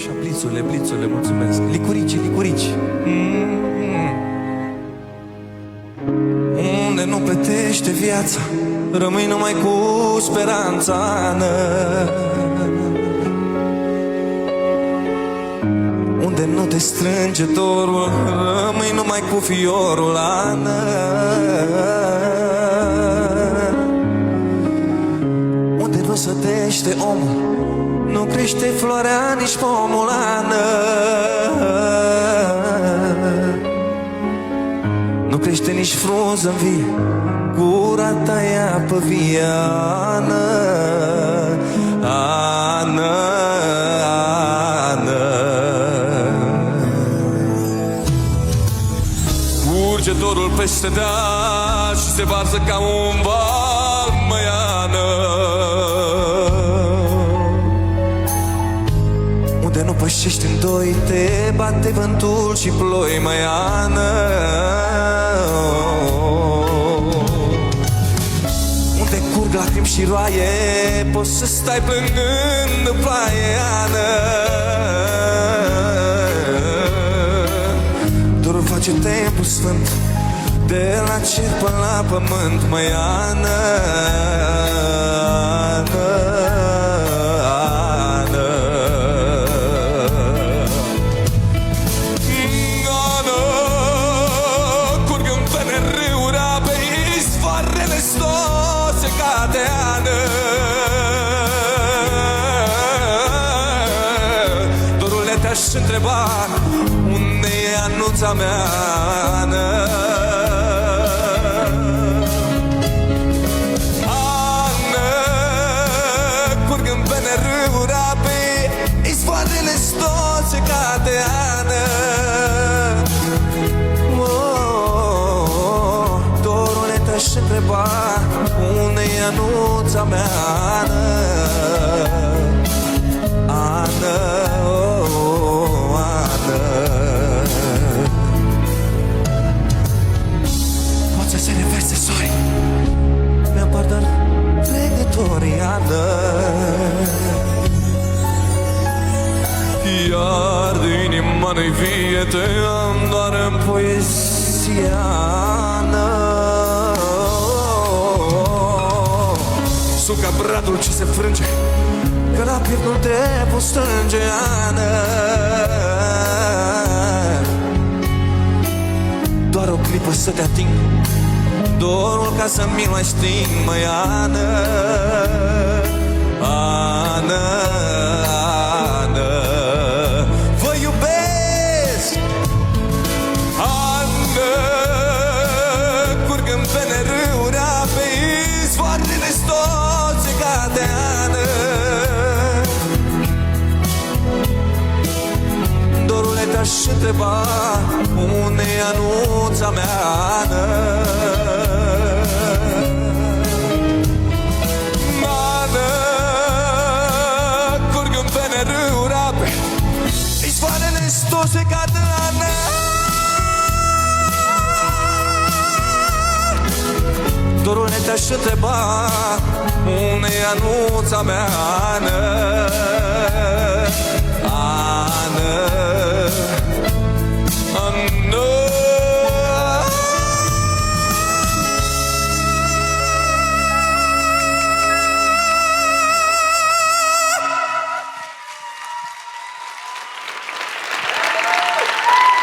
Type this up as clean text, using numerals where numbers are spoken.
Așa, blițurile, blițurile, mulțumesc. Licurici, licurici. Unde nu plătește viața, rămâi numai cu speranța. Unde nu te strânge dorul, rămâi numai cu fiorul. Unde nu sătește omul, nu crește floarea, nici pomul. Nu crește nici frunză în vie, gura ta e apă vie. Curge dorul peste deal și se varsă ca un val, măiană. Unde nu pășești în doi, te bate vântul și ploi, măiană. Unde curg lacrimi și roaie, poți să stai plângând în ploaie. Dorul face templu sfânt, de la cer până la pământ, măiană. Dorule, te-aș întreba unde e anuța mea. Curgând pe nerâuri ape, izvoarele tot se cade. Dorule, te-aș întreba unde e anuța mea. Poate să reverse sori, mi-apar doar trecătorii. Iar de inima nu-i vie, te am doar în poezia. Suca bradul ce se frânge, că la piept nu te pot strânge. Doar o clipă să te ating, dorul ca să mi-l mai sting, măiană. Vă iubesc, curgând pe nerâuri ape, izvoarele tot se cade. Dorule, te-aș întreba unde e anuța mea. Curgând pe nerâuri ape, izvoarele tot se cade. Dorule, te-aș întreba unde e anuța mea.